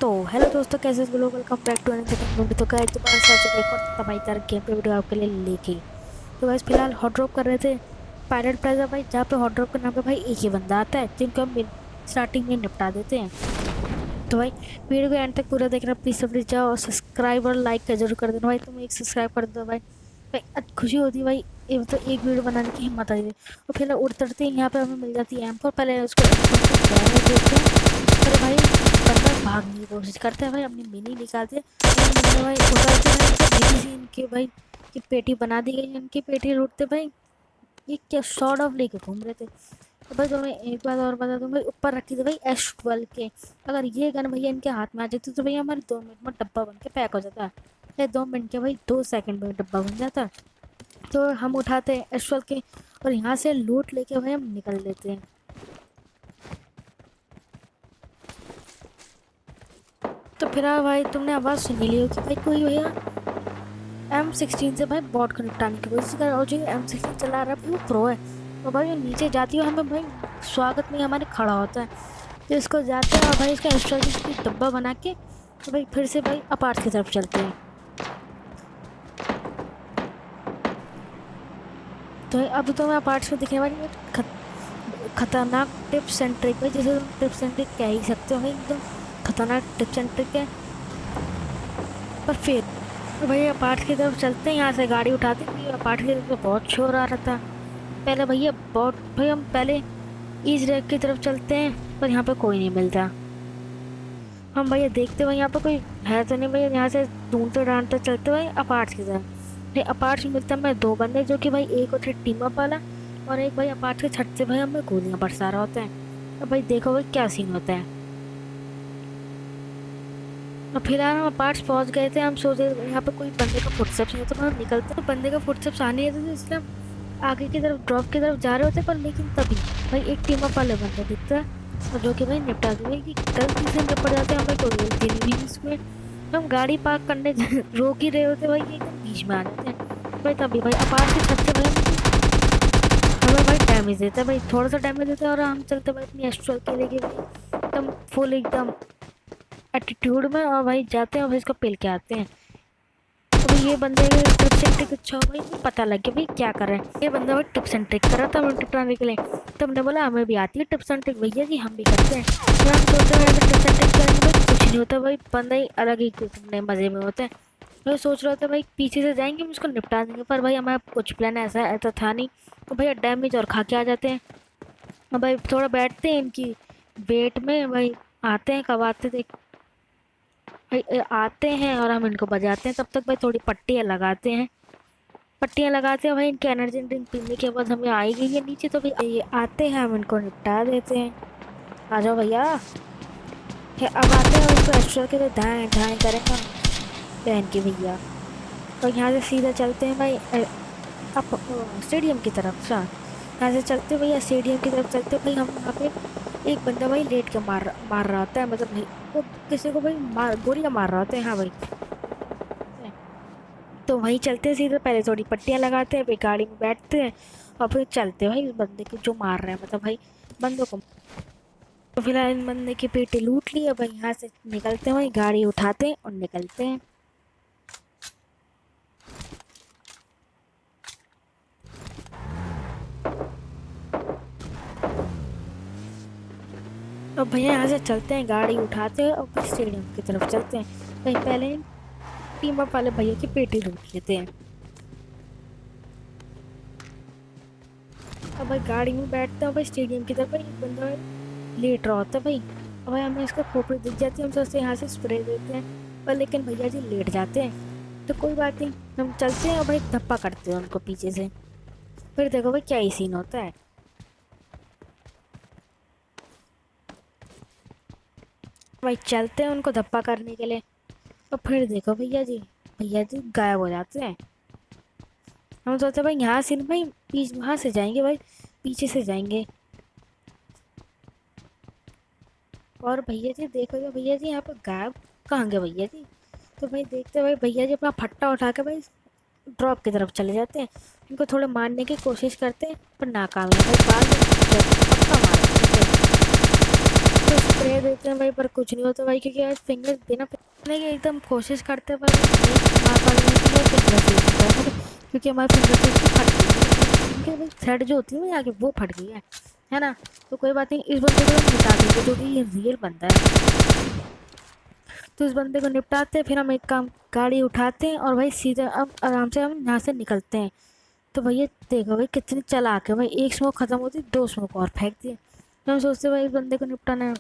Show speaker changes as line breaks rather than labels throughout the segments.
तो हेलो दोस्तों, कैसे हो लोग। Welcome back to another video. तो गाइस दोबारा से आ चुके एक और तबाहीदार गेम पे वीडियो आपके लिए लेके। तो गाइस फिलहाल हॉट ड्रॉप कर रहे थे पायरेट प्लाजा भाई, जहाँ पे हॉट ड्रॉप के नाम पे भाई एक ही बंदा आता है जिनको हम स्टार्टिंग में निपटा देते हैं। तो भाई वीडियो को एंड तक पूरा देखना प्लीज़। सब जाओ और सब्सक्राइब और लाइक का जरूर कर देना भाई। तुम एक सब्सक्राइब कर दो भाई, भाई खुशी होती है भाई। ये मतलब एक वीडियो बनाने की हिम्मत आई है। और फिर उड़ते उड़ते यहाँ पे हमें मिल जाती है एम4। पहले उसको डैमेज देते हैं। अरे भाई बंदा भागने की कोशिश करता है भाई, अपनी मिनी निकालते हैं। बंदे भाई उतरते भाई, तो मिनी से इनके भाई की पेटी बना दी गई, इनकी पेटी लूटते भाई। ये क्या शॉर्ट ऑफ लेके घूम रहे थे। तो भाई तुम्हें एक बात और बता दूं भाई, ऊपर रखी थी भाई S12 के। अगर ये गन भैया इनके हाथ में आ जाती तो भैया हमारे 2 मिनट में डब्बा बन के पैक हो जाता है। 2 मिनट के भाई 2 सेकंड में डब्बा बन जाता। तो हम उठाते हैं S12 के और यहाँ से लूट लेके भाई हम निकल लेते हैं। तो फिर भाई तुमने आवाज़ सुन ली हो कि भाई कोई भैया M16 से भाई बॉट को निपटाने की कोशिश कर, और जो M16 चला रहा है वो प्रो है। तो भाई वो नीचे जाती है, हमें भाई स्वागत में हमारे खड़ा होता है। तो इसको जाते हैं और भाई इसका स्ट्रेटजी डब्बा बना के तो भाई फिर से भाई अपार्ट की तरफ चलते हैं। तो अब तो मैं अपार्ट्स में दिखने वाली खतरनाक टिप्स एंड ट्रिक है, जैसे तुम टिप्स एंड ट्रिक कह ही सकते हो भाई, एकदम खतरनाक टिप्स एंड ट्रिक है। पर फिर तो भैया अपार्ट की तरफ चलते हैं, यहाँ से गाड़ी उठाते हैं। अपार्ट की तरफ तो बहुत शोर आ रहा था पहले भैया, बहुत भाई। हम पहले ईस्ट रेक की तरफ चलते हैं पर यहाँ पे कोई नहीं मिलता। हम भैया देखते भाई यहाँ पे कोई है तो नहीं भैया, यहाँ से ढूंढते ढांढते चलते भाई अपार्ट्स की तरफ। नहीं अपार्ट्स में मिलता हमें 2 बंदे, जो कि भाई एक होते टीम अप वाला और एक भाई अपार्ट्स के छत से भाई हमें गोलियाँ बरसा रहा होता है। अब भाई देखो भाई क्या सीन होता है। और फिलहाल हम अपार्ट्स पहुँच गए थे। हम सोचे यहाँ पे कोई बंदे का फुटस्टेप्स नहीं, तो हम निकलते हैं। बंदे का फुटस्टेप्स आने नहीं थे, इसलिए हम आगे की तरफ ड्रॉप की तरफ जा रहे होते। पर लेकिन तभी भाई एक टीम अप वाले बंदा दिखता है और जो कि भाई निपटा दी भाई कि गलती से निपट जाते हैं। हमें कोई गलती नहीं हुई इसमें। हम गाड़ी पार्क करने रोक ही रहे होते भाई, ये एकदम बीच में आ जाते हैं भाई। तभी भाई अपार्ट के छत से भाई हमें भाई डैमेज देता है भाई, थोड़ा सा डैमेज देता है। और हम चलते भाई अपनी S12 के लेके भाई एकदम फुल एकदम एटीट्यूड में, और भाई जाते हैं और भाई इसको पेल के आते हैं। तो भाई ये बंदे टिप्स एंड ट्रिक अच्छा हो भाई, पता लग गया भाई क्या कर रहे हैं। ये बंदा भाई टिप्स एंड ट्रिक कर रहा था हमें टिप्स के लिए। तो हमने बोला हमें भी आती है टिप्स एंड ट्रिक भैया जी, हम भी करते हैं। तो हम सोचते हैं टिप्स एंड ट्रिक करेंगे भाई, कुछ नहीं होता भाई, बंदा ही अलग ही नए मज़े में होता है। मैं सोच रहा था भाई पीछे से जाएंगे हम उसको निपटा देंगे, पर भाई हमारा कुछ प्लान ऐसा ऐसा था नहीं। तो भैया डैमेज और खा के आ जाते हैं। अब भाई थोड़ा बैठते हैं इनकी वेट में भाई, आते हैं कब आते थे भाई, आते हैं और हम इनको बजाते हैं। तब तक भाई थोड़ी पट्टियाँ लगाते हैं। पट्टियाँ लगाते हैं भाई, इनके एनर्जी ड्रिंक पीने के बाद हमें आएगी ये नीचे। तो भाई ये आते हैं, हम इनको निपटा देते हैं। आ जाओ भैया। अब आते हैं इनको एक्स्ट्रा के लिए धाएँ धाएँ करेंगे बहन की भैया। और यहाँ से सीधा चलते हैं भाई अप स्टेडियम की तरफ। यहाँ से चलते भैया स्टेडियम की तरफ चलते भाई। हम वहाँ पे एक बंदा भाई लेट के मार रहा होता है, मतलब भाई वो किसी को भाई गोलियाँ मार रहा होता है। हाँ भाई, तो वहीं चलते हैं सीधे। पहले थोड़ी पट्टियाँ लगाते हैं, फिर गाड़ी में बैठते हैं और फिर चलते हैं भाई इस बंदे को जो मार रहे हैं, मतलब भाई बंदों को। तो फिलहाल इन बंदे की पेटी लूट ली है भाई, यहाँ से निकलते हैं भाई, गाड़ी उठाते हैं और निकलते हैं। अब भैया यहाँ से चलते हैं, गाड़ी उठाते हैं और फिर स्टेडियम की तरफ चलते हैं। भाई पहले टीम अप वाले भैया की पेटी लूट लेते हैं। अब भाई गाड़ी में बैठते हैं भाई स्टेडियम की तरफ। भाई एक बंदा लेट रहा होता है भाई, अब भाई हमें इसका खोपड़ी दिख जाती है। हम सोचते हैं यहाँ से स्प्रे देते हैं, पर लेकिन भैया जी लेट जाते हैं। तो कोई बात नहीं, हम चलते हैं और भाई धप्पा करते हैं उनको पीछे से। फिर देखो भाई क्या ही सीन होता है। भाई चलते हैं उनको धप्पा करने के लिए, और फिर देखो भैया जी गायब हो जाते हैं। हम सोचते हैं भाई यहाँ से नहीं भाई, वहाँ से जाएंगे भाई, पीछे से जाएंगे। और भैया जी देखो जो भैया जी यहाँ पर गायब कहाँ गए भैया जी। तो भाई देखते हैं भाई भैया जी अपना फट्टा उठा के भाई ड्रॉप की तरफ चले जाते हैं। इनको थोड़े मारने की कोशिश करते हैं पर नाकाम है भाई, बाद में पक्का मारेंगे। तो स्प्रे देते हैं भाई, पर कुछ नहीं होता भाई, क्योंकि आज फिंगर बिना फिंगर के एकदम कोशिश करते हैं, पर भाई नहीं मार पाते भाई, क्योंकि फिंगर यूज होता है, मतलब क्योंकि हमारे फिंगर से उसकी फट गई, मतलब भाई उनके भाई थ्रेड जो होती है ना आगे वो फट गई है ना। तो कोई बात नहीं, इस बंदे को तो मिटा देंगे, जो कि ये रियल बंदा है। तो इस बंदे को निपटाते हैं, फिर हम एक काम गाड़ी उठाते हैं और भाई सीधा अब आराम से हम यहाँ से निकलते हैं। तो भैया देखो भाई कितनी चालाक है भाई, एक स्मोक खत्म होती दो स्मोक और फेंक दिए। तो हम सोचते भाई इस बंदे को निपटाना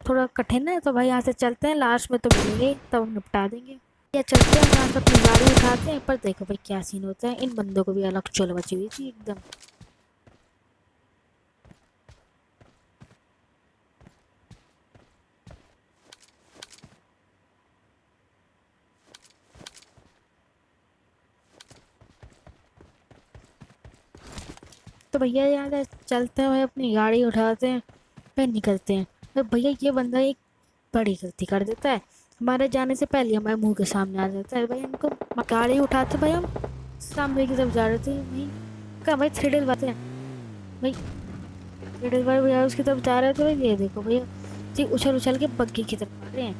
थोड़ा कठिन है, तो भाई यहाँ से चलते हैं, लास्ट में तो मिलेंगे ही, तब हम निपटा देंगे। या चलते हैं यहाँ से अपनी गाड़ी उठाते हैं, पर देखो भाई क्या सीन होता है, इन बंदों को भी अलग चुल बची हुई थी एकदम। तो भैया यहाँ से चलते हैं भाई, अपनी गाड़ी उठाते हैं, फिर निकलते हैं। तो भैया ये बंदा एक बड़ी गलती कर देता है, हमारे जाने से पहले हमारे मुंह के सामने आ जाता है भाई। हमको गाड़ी उठाते भाई, हम सामने की तरफ जा रहे थे भाई, क्या भाई थ्रिडल बातें हैं भाई, थ्रिडल बार भैया उसकी तरफ जा रहे थे भाई, ये देखो भैया जी उछल उछल के बग्गी की तरफ आ रहे हैं,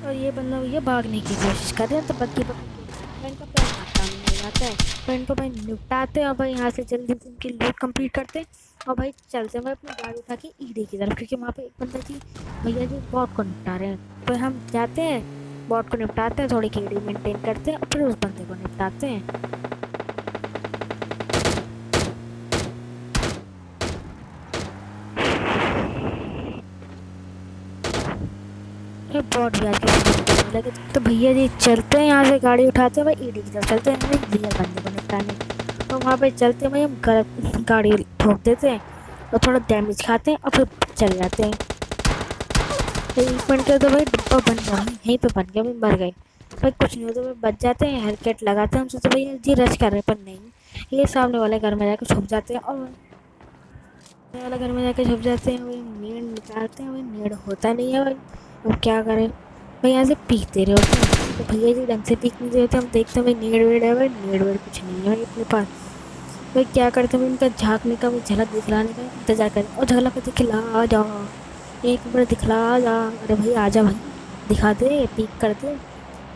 और ये बंदा भैया भागने की कोशिश कर रहे हैं, तो बग्गी पकड़ के इनका पैर काम हो जाता है। तो इनको भाई निपटाते हैं और भाई यहाँ से जल्दी से इनकी लूट कंप्लीट करते हैं, और भाई चलते हैं भाई अपनी गाड़ी उठा के ईडी की तरफ, क्योंकि वहाँ पे एक बंदा जी भैया जी बॉट को निपटा रहे हैं। तो हम जाते हैं, बॉट को निपटाते हैं, थोड़ी केडी मेंटेन करते हैं, और फिर उस बंदे को निपटाते हैं। ये बॉट भी आके लगे, तो भैया जी चलते हैं यहाँ से गाड़ी उठाते हैं भाई, ईडी की तरफ चलते हैं भाई रियल बंदे को निपटाने। तो वहाँ पे चलते हैं भाई, हम गलत गाड़ी ठोक देते हैं और थोड़ा डैमेज खाते हैं और फिर चले जाते हैं। तो एक मिनट के तो भाई डिब्बा बन गया, यहीं पे बन गया, भाई मर गए भाई, कुछ नहीं होता भाई, बच जाते हैं, हेलकेट लगाते हैं। हम सोचते भैया जी रश कर रहे हैं, पर नहीं, ये सामने वाले घर में जाकर छुप जाते हैं, और सामने वाले घर में जाकर छुप जाते हैं भाई, नीड निकालते हैं भाई, नीड होता नहीं है भाई, अब क्या करें भाई, यहाँ से पीकते रहे होते हैं। तो भैया जी ढंग से पीक नहीं देते, हम देखते हैं भाई नीड वेड है भाई, नीड वेड कुछ नहीं है भाई अपने पास। भाई क्या करते हैं, इनका झांकने का, भाई झलक दिखलाने का इंतजार करें, और झलक दिखला आ जाओ, एक बार दिखला आ जा, अरे भाई आ जा भाई, दिखा दे, पीक कर दे।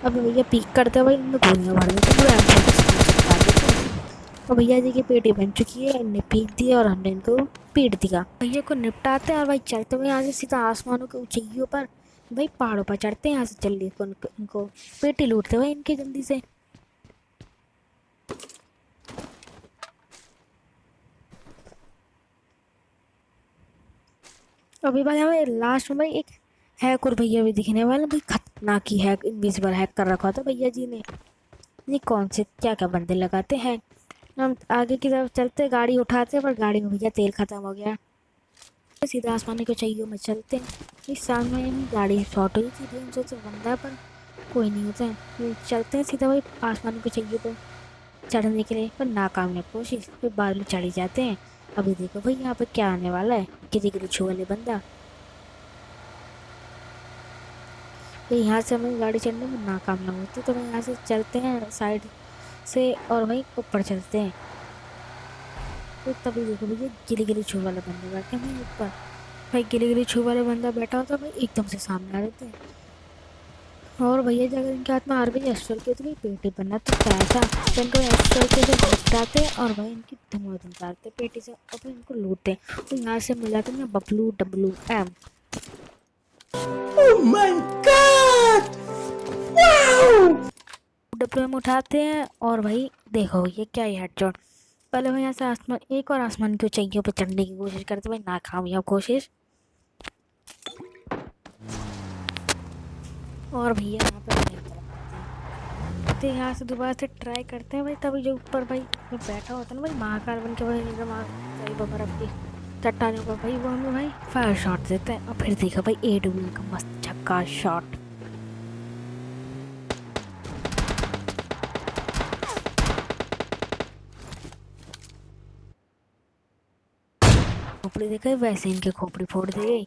अब भैया पीक करते हैं भाई, इनमें गोलियाँ भर देते हैं, चिपका देते हैं, और भैया जी की पेटी बन चुकी है, इनने पीक दिया और हमने इनको पीट दिया। भैया को निपटाते हैं और भाई चलते हुए यहाँ से सीधा आसमानों के ऊंचाइयों पर भाई पहाड़ों पर चढ़ते हैं, यहाँ से जल्दी इनको पेटी लूटते हुए इनकी जल्दी से। अभी भाई हमें लास्ट में भाई एक हैक और भैया भी दिखने वाले भाई, खतरनाक ही हैक, इनविजिबल हैक कर रखा था भैया जी ने, नहीं कौन से क्या क्या बंदे लगाते हैं। हम आगे की तरफ चलते, गाड़ी उठाते, पर गाड़ी में भैया तेल खत्म हो गया, सीधा आसमान को चाहिए में चलते हैं। इस सामने ही गाड़ी शॉर्ट हुई थी, हम सोचे बंदा है, पर कोई नहीं होता है, फिर चलते हैं सीधा भाई आसमान को चाहिए पर चढ़ने के लिए, पर नाकामयाब कोशिश, फिर बाद में चढ़ ही जाते हैं। अभी देखो भाई यहाँ पे क्या आने वाला है, गिरी गिरी छू वाले बंदा। फिर यहाँ से हमें गाड़ी चढ़ने में नाकामयाब होती, तो भाई यहाँ से चलते हैं साइड से और वहीं ऊपर चलते हैं। तो तभी देखो भैया गिली गिली छू वाला बंदा बैठे हैं ऊपर, भाई गिली गिली छू वाला बंदा बैठा होता भाई एकदम से सामने आ जाते हैं, और भैया जी अगर इनके हाथ में आरबी एस्ट्रल के तो भाई पेटी बनना तो क्या था, तो इनको एस्ट्रल के से निपटाते हैं और भाई इनकी धुआं निकालते पेटी से, और फिर इनको लूटते हैं। तो यहाँ से मिल जाते हैं WWM।
Oh my God! Wow!
WM उठाते हैं और भाई देखो ये क्या है हेडशॉट। पहले भाई यहाँ से आसमान एक और आसमान की ऊंचाइयों पे चढ़ने की कोशिश करते भाई, नाकामयाब कोशिश, और भैया यहाँ पे नहीं चला पाते। तो यहाँ से दोबारा से ट्राई करते हैं भाई, तभी जो ऊपर भाई जो बैठा होता है ना भाई महाकाल बन के भाई एकदम बर्फ की चट्टानों पर भाई, वो हमें भाई फायर शॉट देता है, और फिर देखा भाई AW का मस्त छक्का शॉट। खोपड़ी देखा वैसे इनके खोपड़ी फोड़ दी गई।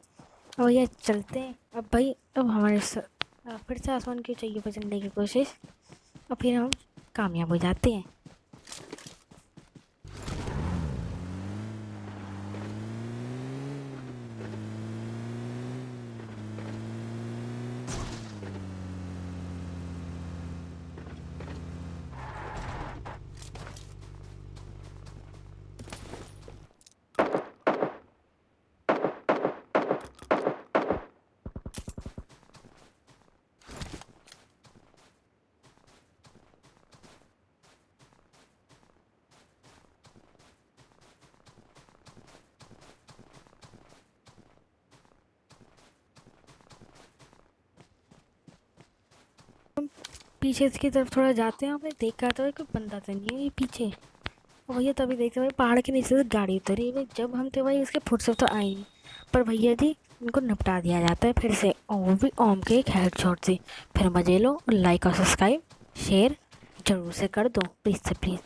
अब भैया चलते हैं, अब भाई अब हमारे फिर से आसमान की ऊंचाइयों पर चढ़ने की कोशिश, और फिर हम कामयाब हो जाते हैं। पीछे की तरफ थोड़ा जाते हैं, हमें देख कर तो भाई कोई बंदा तो नहीं है ये पीछे। और भैया तभी देखते भाई पहाड़ के नीचे से गाड़ी उतरी भाई, जब हम थे भाई इसके फुट से तो आए नहीं, पर भैया जी इनको निपटा दिया जाता है फिर से, और वो भी ओम के एक हेडशॉट से। फिर मजे लो, लाइक और सब्सक्राइब शेयर जरूर से कर दो प्लीज़ से प्लीज़।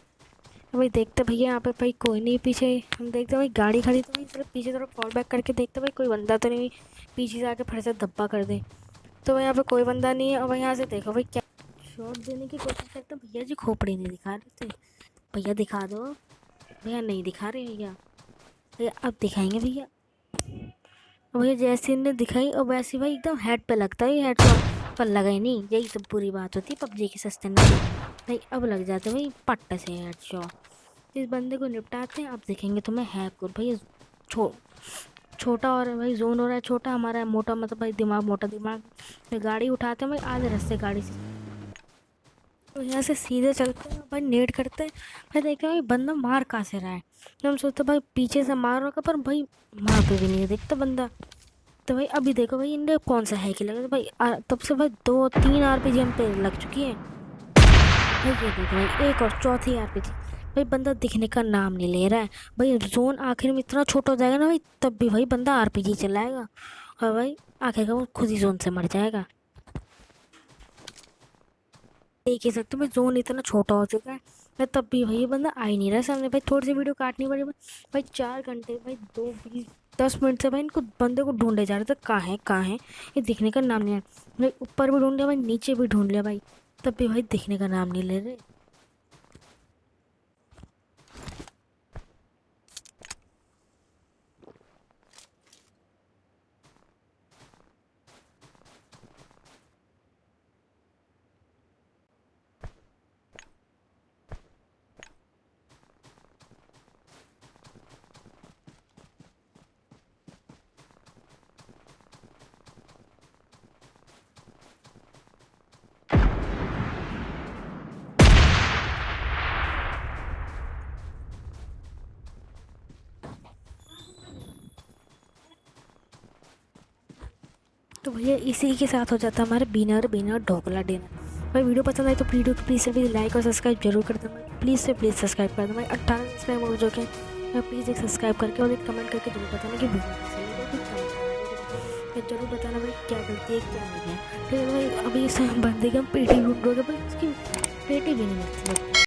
भाई देखते भैया यहाँ पे भाई कोई नहीं पीछे, हम देखते भाई गाड़ी खड़ी तो भाई सिर्फ पीछे तरफ फॉल बैक करके देखते भाई कोई बंदा तो नहीं पीछे से आके फिर से धब्बा कर दे। तो भाई यहाँ पे कोई बंदा नहीं है, और भाई यहाँ से देखो भाई क्या शॉट देने की कोशिश करते, भैया जी खोपड़ी नहीं दिखा रहे थे। भैया दिखा दो, भैया नहीं दिखा रहे भैया, भैया अब दिखाएंगे भैया। और भैया जैसे इन्हें दिखाई और वैसे भाई एकदम हेड पे लगता है हेड शॉट, पर लगा ही नहीं, यही तो पूरी बात होती है पबजी के सस्ते में भाई, अब लग जाते भाई पट्टा से हेड शॉट। इस बंदे को निपटाते हैं, अब देखेंगे तुम्हें हैक और भैया छोटा और भाई जोन हो रहा है छोटा, हमारा है मोटा, मतलब भाई दिमाग मोटा दिमाग। फिर गाड़ी उठाते हैं भाई आधे रास्ते गाड़ी से, तो यहाँ से सीधे चलते हैं भाई नेट करते हैं। भाई देखे भाई बंदा मार कहाँ से रहा है, तो हम सोचते भाई पीछे से मार होगा, पर भाई वहाँ पे भी नहीं दिखता बंदा। तो भाई अभी देखो भाई इनने कौन सा है कि लगा, तो भाई तब से भाई 2-3 RPG हम पे लग चुकी है भाई। ये देखो भाई एक और चौथी RPG, भाई बंदा दिखने का नाम नहीं ले रहा है भाई। जोन आखिर में इतना छोटा हो जाएगा ना भाई, तब भी भाई बंदा RPG चलाएगा, और भाई आखिर का वो खुद ही जोन से मर जाएगा। देख ही सकते हो भाई जोन इतना छोटा हो चुका है, मैं तब भी भाई ये बंदा आ ही नहीं रहा सामने। भाई थोड़ी सी वीडियो काटनी पड़ी भाई 4 घंटे भाई 2-20-10 मिनट से भाई इनको बंदे को ढूंढे जा रहे थे, कहाँ है ये दिखने का नाम नहीं है भाई। ऊपर भी ढूंढ लिया भाई, नीचे भी ढूंढ लिया भाई, तब भी भाई दिखने का नाम नहीं ले रहे। तो भैया इसी के साथ हो जाता है हमारे बिना ढोकला डिनर। भाई वीडियो पसंद आए तो वीडियो को प्लीज़ से प्लीज़ लाइक और सब्सक्राइब जरूर कर देना, प्लीज़ से प्लीज़ सब्सक्राइब कर दो भाई। 18 सब्सक्राइब हो चुके हैं, प्लीज़ एक सब्सक्राइब करके और एक कमेंट करके जरूर बताना कि वीडियो कैसी लगी, जरूर बताना भाई क्या करती है क्या नहीं है। ठीक है भाई, अभी इस बंदे की हम पेटी ढूंढोगे भाई, उसकी पेटी भी नहीं मिलती।